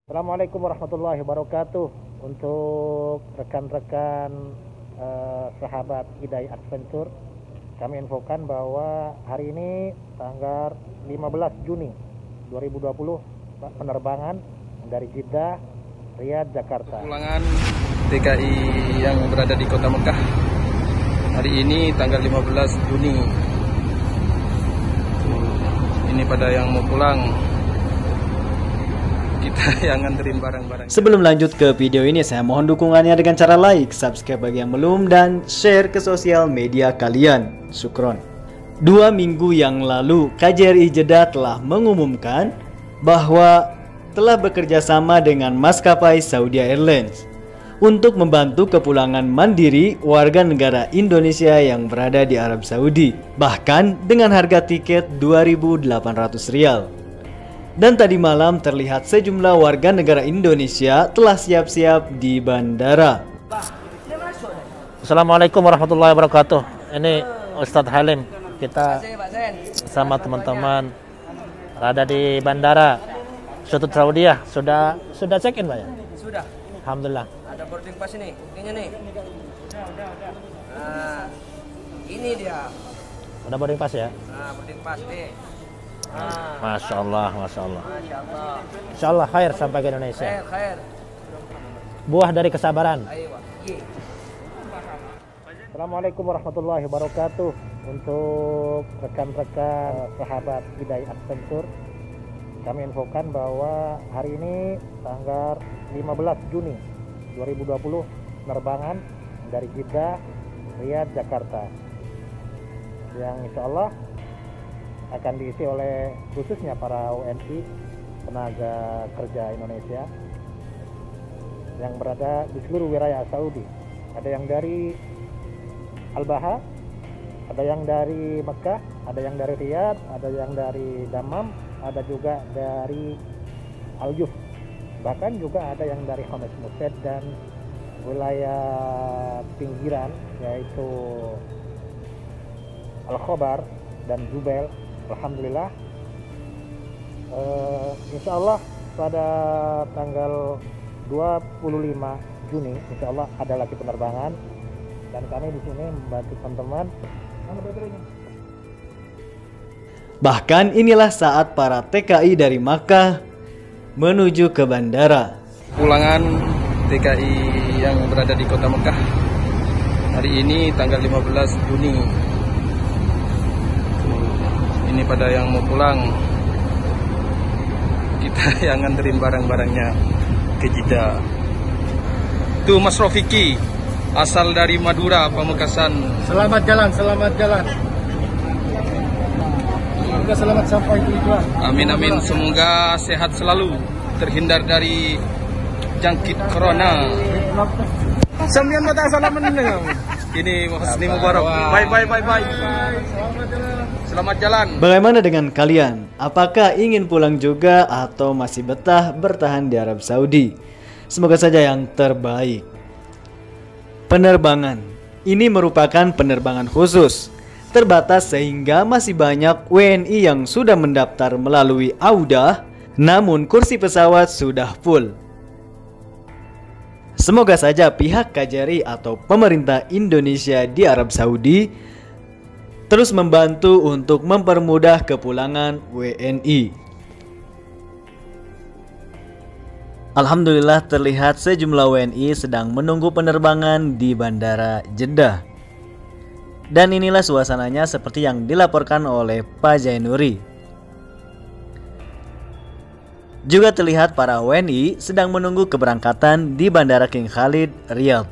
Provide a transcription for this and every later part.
Assalamualaikum warahmatullahi wabarakatuh. Untuk rekan-rekan sahabat Hidayah Adventure, kami infokan bahwa hari ini tanggal 15 Juni 2020 penerbangan dari Jeddah, Riyadh, Jakarta. Pulangan TKI yang berada di Kota Mekah hari ini tanggal 15 Juni. Ini pada yang mau pulang, kita yang nganterin barang-barang. Sebelum lanjut ke video ini, saya mohon dukungannya dengan cara like, subscribe bagi yang belum, dan share ke sosial media kalian. Syukron. 2 minggu yang lalu, KJRI Jeddah telah mengumumkan bahwa telah bekerja sama dengan maskapai Saudi Airlines untuk membantu kepulangan mandiri warga negara Indonesia yang berada di Arab Saudi, bahkan dengan harga tiket 2.800 rial. Dan tadi malam terlihat sejumlah warga negara Indonesia telah siap-siap di bandara. Assalamualaikum warahmatullahi wabarakatuh. Ini Ustadz Halim. Kita sama teman-teman ada di bandara Sutut Saudiah. Sudah check in, Pak ya? Sudah. Alhamdulillah. Ada boarding pass ini, buktinya nih. Nah, ini dia. Udah boarding pass ya? Nah, boarding pass nih. Nah, Masya Allah, Masya Allah. Masya Allah. Insya Allah khair sampai ke Indonesia. Khair. Buah dari kesabaran. Ayo, Ye. Assalamualaikum warahmatullahi wabarakatuh. Untuk rekan-rekan sahabat Hidayah Adventure, kami infokan bahwa hari ini tanggal 15 Juni 2020 penerbangan dari Jeddah, Riyadh, Jakarta, yang insya Allah akan diisi oleh khususnya para WNI, tenaga kerja Indonesia yang berada di seluruh wilayah Saudi. Ada yang dari Al-Baha, ada yang dari Mekah, ada yang dari Riyadh, ada yang dari Dammam, ada juga dari Al-Juf, bahkan juga ada yang dari Khamis Mused dan wilayah pinggiran yaitu Al-Khobar dan Jubail. Alhamdulillah, insya Allah pada tanggal 25 Juni insya Allah ada lagi penerbangan, dan kami di sini membantu teman-teman. Bahkan inilah saat para TKI dari Makkah menuju ke bandara. Pulangan TKI yang berada di Kota Mekah hari ini tanggal 15 Juni. Ini pada yang mau pulang, kita yang nganterin barang-barangnya ke Jeddah. Tuh Mas Rofiki, asal dari Madura, Pamekasan. Selamat jalan, selamat jalan. Semoga selamat sampai tujuan. Amin amin, semoga sehat selalu, terhindar dari jangkit corona. Sambian mata salaman dengan. Ini Husni Mubarak. Bye. Selamat jalan. Bagaimana dengan kalian? Apakah ingin pulang juga atau masih betah bertahan di Arab Saudi? Semoga saja yang terbaik. Penerbangan ini merupakan penerbangan khusus, terbatas sehingga masih banyak WNI yang sudah mendaftar melalui Audah, namun kursi pesawat sudah full. Semoga saja pihak KJRI atau pemerintah Indonesia di Arab Saudi terus membantu untuk mempermudah kepulangan WNI. Alhamdulillah, terlihat sejumlah WNI sedang menunggu penerbangan di Bandara Jeddah. Dan inilah suasananya seperti yang dilaporkan oleh Pak Zainuri. Juga terlihat para WNI sedang menunggu keberangkatan di Bandara King Khalid, Riyadh.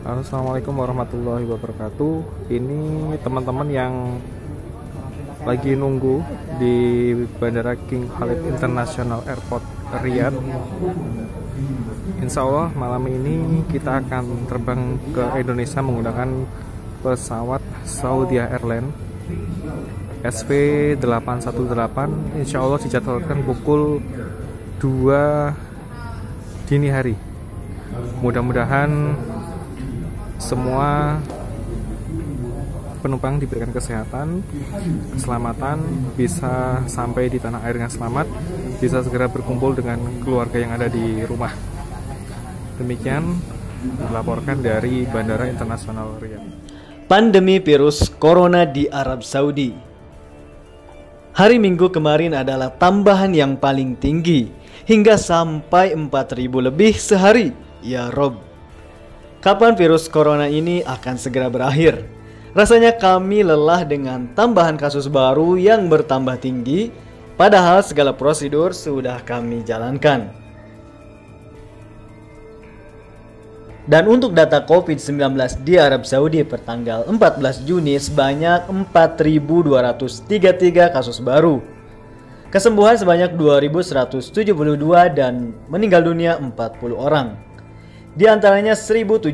Halo, assalamualaikum warahmatullahi wabarakatuh. Ini teman-teman yang lagi nunggu di Bandara King Khalid International Airport, Riyadh. Insya Allah malam ini kita akan terbang ke Indonesia menggunakan pesawat Saudi Airlines SV818. Insya Allah dijadwalkan pukul 2 dini hari. Mudah-mudahan semua penumpang diberikan kesehatan, keselamatan, bisa sampai di tanah air dengan selamat, bisa segera berkumpul dengan keluarga yang ada di rumah. Demikian dilaporkan dari Bandara Internasional Riyadh. Pandemi virus corona di Arab Saudi. Hari Minggu kemarin adalah tambahan yang paling tinggi, hingga sampai 4.000 lebih sehari. Ya Rob, kapan virus corona ini akan segera berakhir? Rasanya kami lelah dengan tambahan kasus baru yang bertambah tinggi, padahal segala prosedur sudah kami jalankan. Dan untuk data COVID-19 di Arab Saudi pertanggal 14 Juni sebanyak 4.233 kasus baru. Kesembuhan sebanyak 2.172 dan meninggal dunia 40 orang. Di antaranya 1.735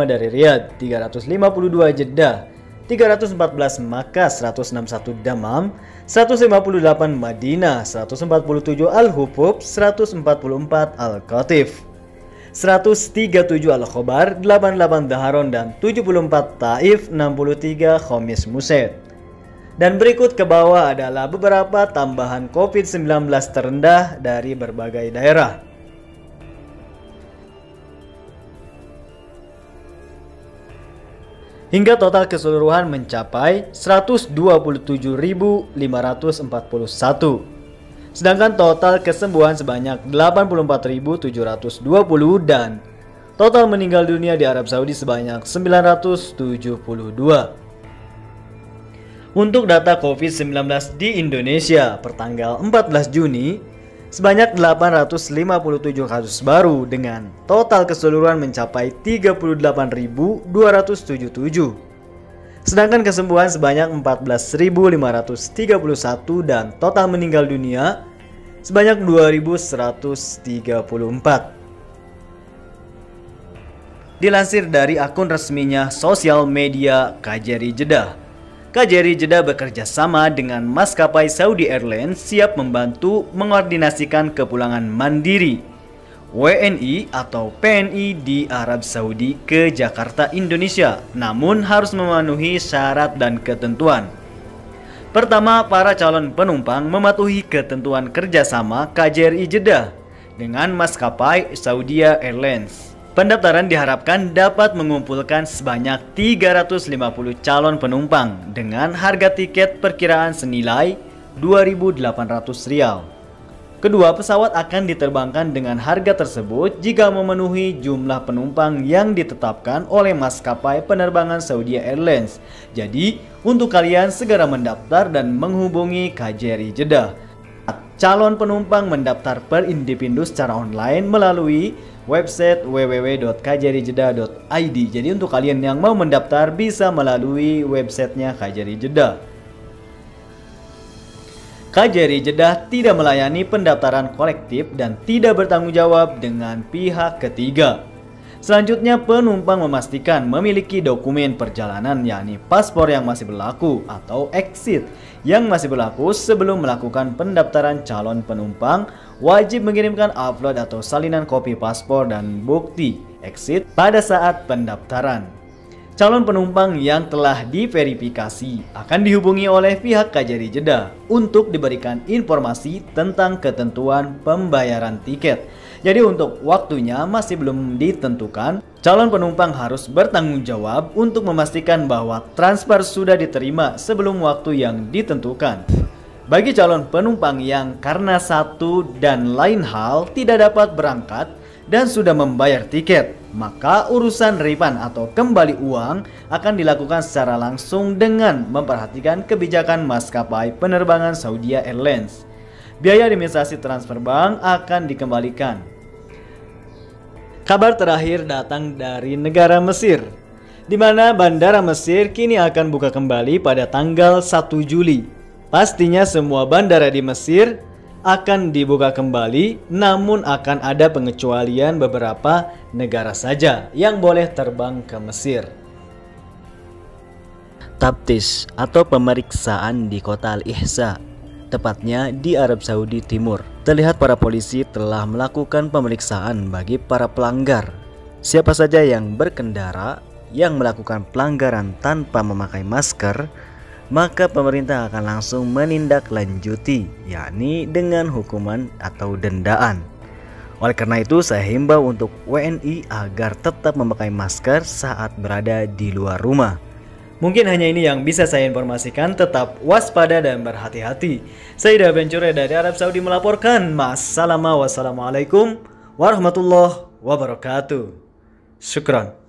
dari Riyadh, 352 Jeddah, 314 Makkah, 161 Dammam, 158 Madinah, 147 Al-Hubub, 144 Al-Qatif, 137 Al-Khobar, 88 Daharon, dan 74 Taif, 63 Khomis Musaid. Dan berikut ke bawah adalah beberapa tambahan COVID-19 terendah dari berbagai daerah. Hingga total keseluruhan mencapai 127.541. Sedangkan total kesembuhan sebanyak 84.720 dan total meninggal dunia di Arab Saudi sebanyak 972. Untuk data COVID-19 di Indonesia pertanggal 14 Juni sebanyak 857 kasus baru dengan total keseluruhan mencapai 38.277. Sedangkan kesembuhan sebanyak 14.531 dan total meninggal dunia sebanyak 2.134. Dilansir dari akun resminya sosial media KJRI Jeddah, KJRI Jeddah bekerja sama dengan maskapai Saudi Airlines siap membantu mengordinasikan kepulangan mandiri WNI atau PNI di Arab Saudi ke Jakarta, Indonesia, namun harus memenuhi syarat dan ketentuan. Pertama, para calon penumpang mematuhi ketentuan kerjasama KJRI Jeddah dengan maskapai Saudi Airlines. Pendaftaran diharapkan dapat mengumpulkan sebanyak 350 calon penumpang dengan harga tiket perkiraan senilai Rp2.800. Kedua, pesawat akan diterbangkan dengan harga tersebut jika memenuhi jumlah penumpang yang ditetapkan oleh maskapai penerbangan Saudi Airlines. Jadi, untuk kalian segera mendaftar dan menghubungi KJRI Jeddah. Calon penumpang mendaftar per individu secara online melalui website www.kjrijeddah.id. Jadi untuk kalian yang mau mendaftar bisa melalui websitenya KJRI Jeddah. KJRI Jeddah tidak melayani pendaftaran kolektif dan tidak bertanggung jawab dengan pihak ketiga. Selanjutnya, penumpang memastikan memiliki dokumen perjalanan yakni paspor yang masih berlaku atau exit yang masih berlaku sebelum melakukan pendaftaran. Calon penumpang wajib mengirimkan upload atau salinan kopi paspor dan bukti exit pada saat pendaftaran. Calon penumpang yang telah diverifikasi akan dihubungi oleh pihak KJRI Jeddah untuk diberikan informasi tentang ketentuan pembayaran tiket. Jadi untuk waktunya masih belum ditentukan. Calon penumpang harus bertanggung jawab untuk memastikan bahwa transfer sudah diterima sebelum waktu yang ditentukan. Bagi calon penumpang yang karena satu dan lain hal tidak dapat berangkat dan sudah membayar tiket, maka urusan refund atau kembali uang akan dilakukan secara langsung dengan memperhatikan kebijakan maskapai penerbangan Saudi Airlines. Biaya administrasi transfer bank akan dikembalikan. Kabar terakhir datang dari negara Mesir, di mana Bandara Mesir kini akan buka kembali pada tanggal 1 Juli. Pastinya semua bandara di Mesir akan dibuka kembali, namun akan ada pengecualian beberapa negara saja yang boleh terbang ke Mesir. Taftish atau pemeriksaan di kota Al-Ihsa, tepatnya di Arab Saudi Timur. Terlihat para polisi telah melakukan pemeriksaan bagi para pelanggar. Siapa saja yang berkendara yang melakukan pelanggaran tanpa memakai masker maka pemerintah akan langsung menindaklanjuti, yakni dengan hukuman atau dendaan. Oleh karena itu, saya himbau untuk WNI agar tetap memakai masker saat berada di luar rumah. Mungkin hanya ini yang bisa saya informasikan, tetap waspada dan berhati-hati. Saya Dabencure dari Arab Saudi melaporkan. Wassalamualaikum warahmatullahi wabarakatuh. Syukran.